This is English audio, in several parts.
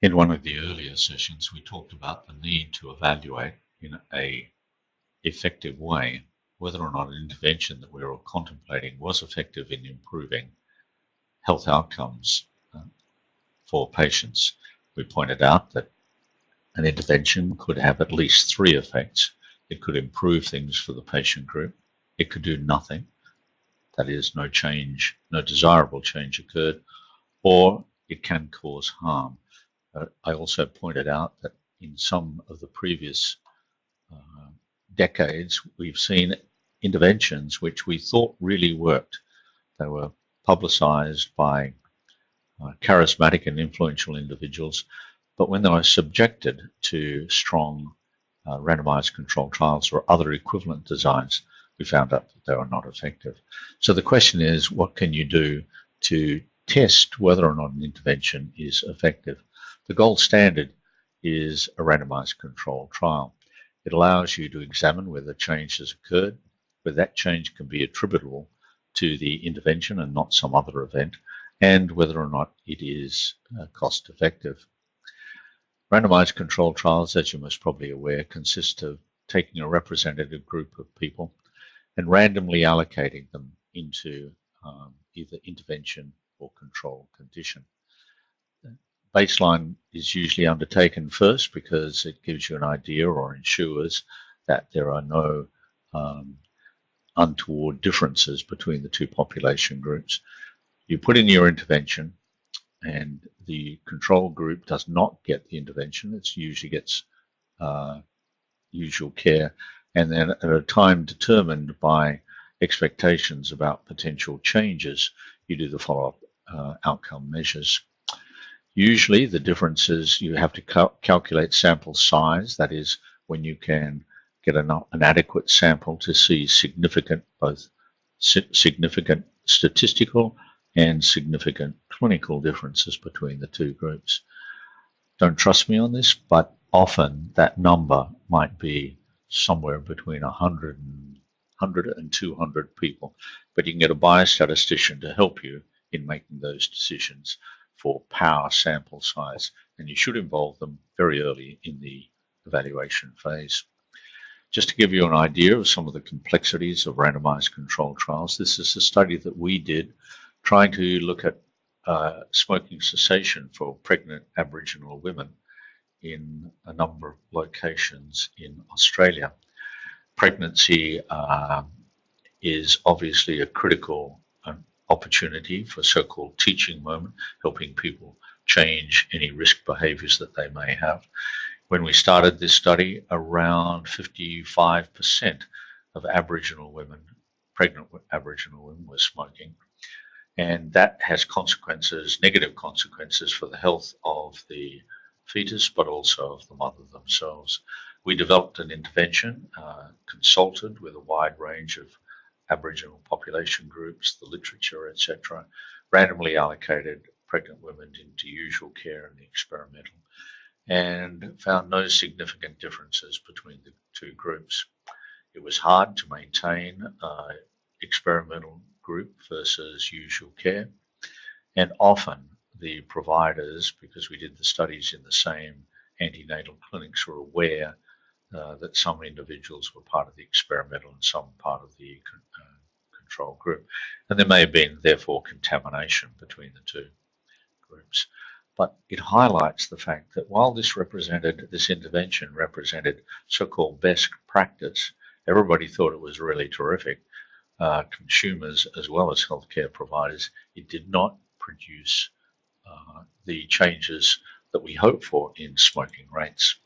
In one of the earlier sessions, we talked about the need to evaluate in a effective way whether or not an intervention that we were contemplating was effective in improving health outcomes for patients. We pointed out that an intervention could have at least three effects. It could improve things for the patient group. It could do nothing. That is, no change, no desirable change occurred, or it can cause harm. I also pointed out that in some of the previous decades, we've seen interventions which we thought really worked. They were publicized by charismatic and influential individuals, but when they were subjected to strong randomized controlled trials or other equivalent designs, we found out that they were not effective. So the question is, what can you do to test whether or not an intervention is effective? The gold standard is a randomized controlled trial. It allows you to examine whether change has occurred, whether that change can be attributable to the intervention and not some other event, and whether or not it is cost effective. Randomized controlled trials, as you're most probably aware, consist of taking a representative group of people and randomly allocating them into either intervention or control condition. Baseline is usually undertaken first because it gives you an idea or ensures that there are no untoward differences between the two population groups. You put in your intervention, and the control group does not get the intervention. It usually gets usual care, and then at a time determined by expectations about potential changes, you do the follow-up outcome measures. Usually the difference is you have to calculate sample size, that is when you can get an adequate sample to see both significant statistical and significant clinical differences between the two groups. Don't trust me on this, but often that number might be somewhere between 100 and 200 people, but you can get a biostatistician to help you in making those decisions for power sample size, and you should involve them very early in the evaluation phase. Just to give you an idea of some of the complexities of randomized controlled trials, this is a study that we did trying to look at smoking cessation for pregnant Aboriginal women in a number of locations in Australia. Pregnancy is obviously a critical opportunity for so-called teaching moment, helping people change any risk behaviors that they may have. When we started this study, around 55% of Aboriginal women, pregnant Aboriginal women, were smoking. And that has consequences, negative consequences for the health of the fetus, but also of the mother themselves. We developed an intervention, consulted with a wide range of Aboriginal population groups, the literature, etc., randomly allocated pregnant women into usual care and the experimental, and found no significant differences between the two groups. It was hard to maintain experimental group versus usual care, and often the providers, because we did the studies in the same antenatal clinics, were aware that some individuals were part of the experimental and some part of the control group, and there may have been therefore contamination between the two groups. But it highlights the fact that while this intervention represented so-called best practice, everybody thought it was really terrific. Consumers as well as healthcare providers, it did not produce the changes that we hope for in smoking rates.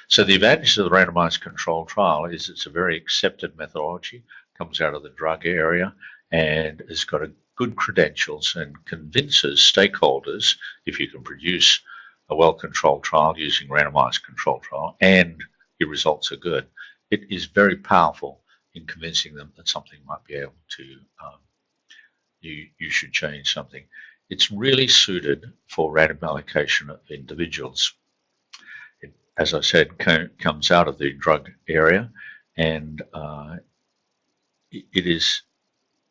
So the advantage of the randomized controlled trial is it's a very accepted methodology, comes out of the drug area, and has got a good credentials and convinces stakeholders, if you can produce a well-controlled trial using randomized controlled trial and your results are good, it is very powerful in convincing them that something might be able to, you should change something. It's really suited for random allocation of individuals. It, as I said, comes out of the drug area, and it is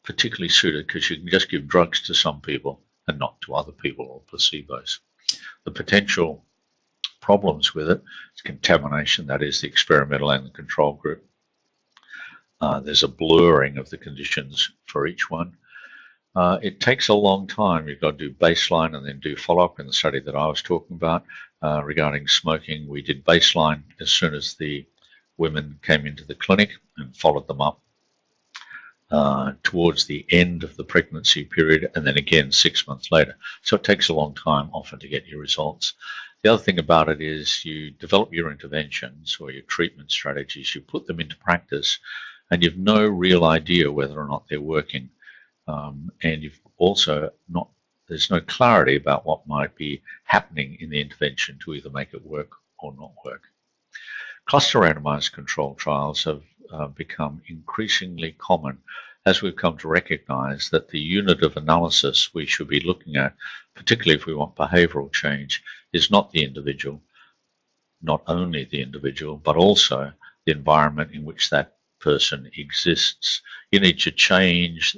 particularly suited because you can just give drugs to some people and not to other people or placebos. The potential problems with it. It's contamination, that is the experimental and the control group. There's a blurring of the conditions for each one. It takes a long time. You've got to do baseline and then do follow-up. In the study that I was talking about regarding smoking, we did baseline as soon as the women came into the clinic and followed them up towards the end of the pregnancy period, and then again 6 months later. So it takes a long time often to get your results. The other thing about it is you develop your interventions or your treatment strategies, you put them into practice, and you've no real idea whether or not they're working. And you've also there's no clarity about what might be happening in the intervention to either make it work or not work. Cluster randomized control trials have become increasingly common as we've come to recognize that the unit of analysis we should be looking at, particularly if we want behavioral change, is not the individual, not only the individual, but also the environment in which that person exists. You need to change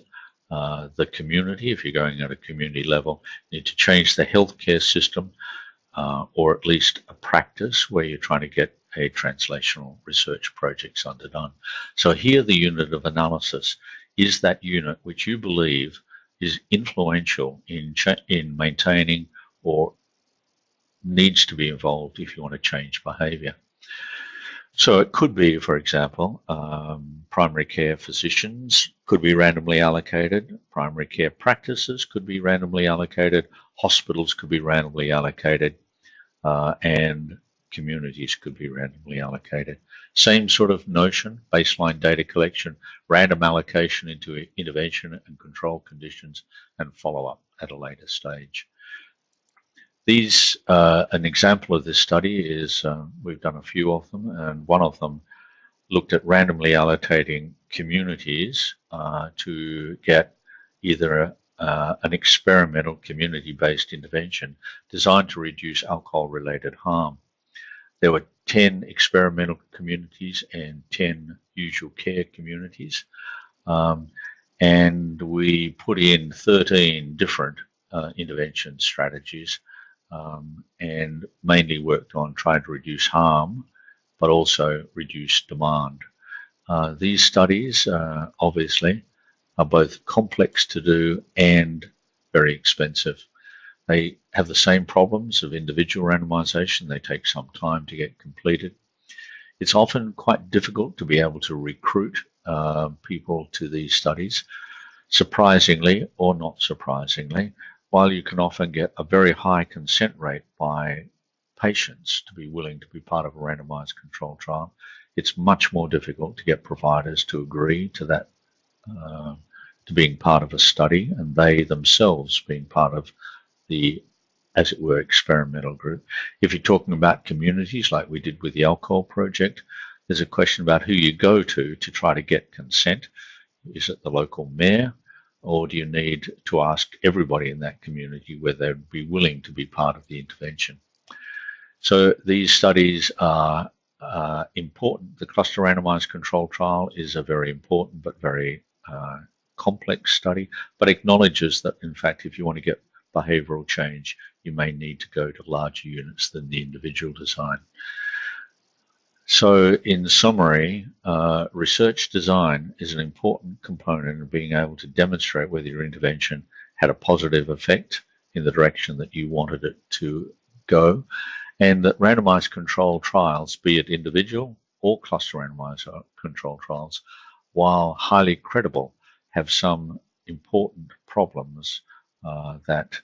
the community. If you're going at a community level, you need to change the healthcare system, or at least a practice where you're trying to get a translational research projects underdone. So here the unit of analysis is that unit which you believe is influential in maintaining or needs to be involved if you want to change behavior. So it could be, for example, primary care physicians could be randomly allocated, primary care practices could be randomly allocated, hospitals could be randomly allocated, and communities could be randomly allocated. Same sort of notion, baseline data collection, random allocation into intervention and control conditions, and follow-up at a later stage. An example of this study is, we've done a few of them, and one of them looked at randomly allocating communities to get either an experimental community-based intervention designed to reduce alcohol-related harm. There were 10 experimental communities and 10 usual care communities, and we put in 13 different intervention strategies, and mainly worked on trying to reduce harm, but also reduce demand. These studies, obviously, are both complex to do and very expensive. They have the same problems of individual randomization. They take some time to get completed. It's often quite difficult to be able to recruit people to these studies. Surprisingly or not surprisingly, while you can often get a very high consent rate by patients to be willing to be part of a randomized control trial, it's much more difficult to get providers to agree to that, to being part of a study, and they themselves being part of the, as it were, experimental group. If you're talking about communities like we did with the alcohol project, there's a question about who you go to try to get consent. Is it the local mayor, or do you need to ask everybody in that community whether they'd be willing to be part of the intervention? So these studies are important. The cluster randomized control trial is a very important but very complex study, but acknowledges that, in fact, if you want to get behavioral change, you may need to go to larger units than the individual design. So in summary, research design is an important component of being able to demonstrate whether your intervention had a positive effect in the direction that you wanted it to go, and that randomized control trials, be it individual or cluster randomized control trials, while highly credible, have some important problems that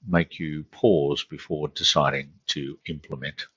make you pause before deciding to implement.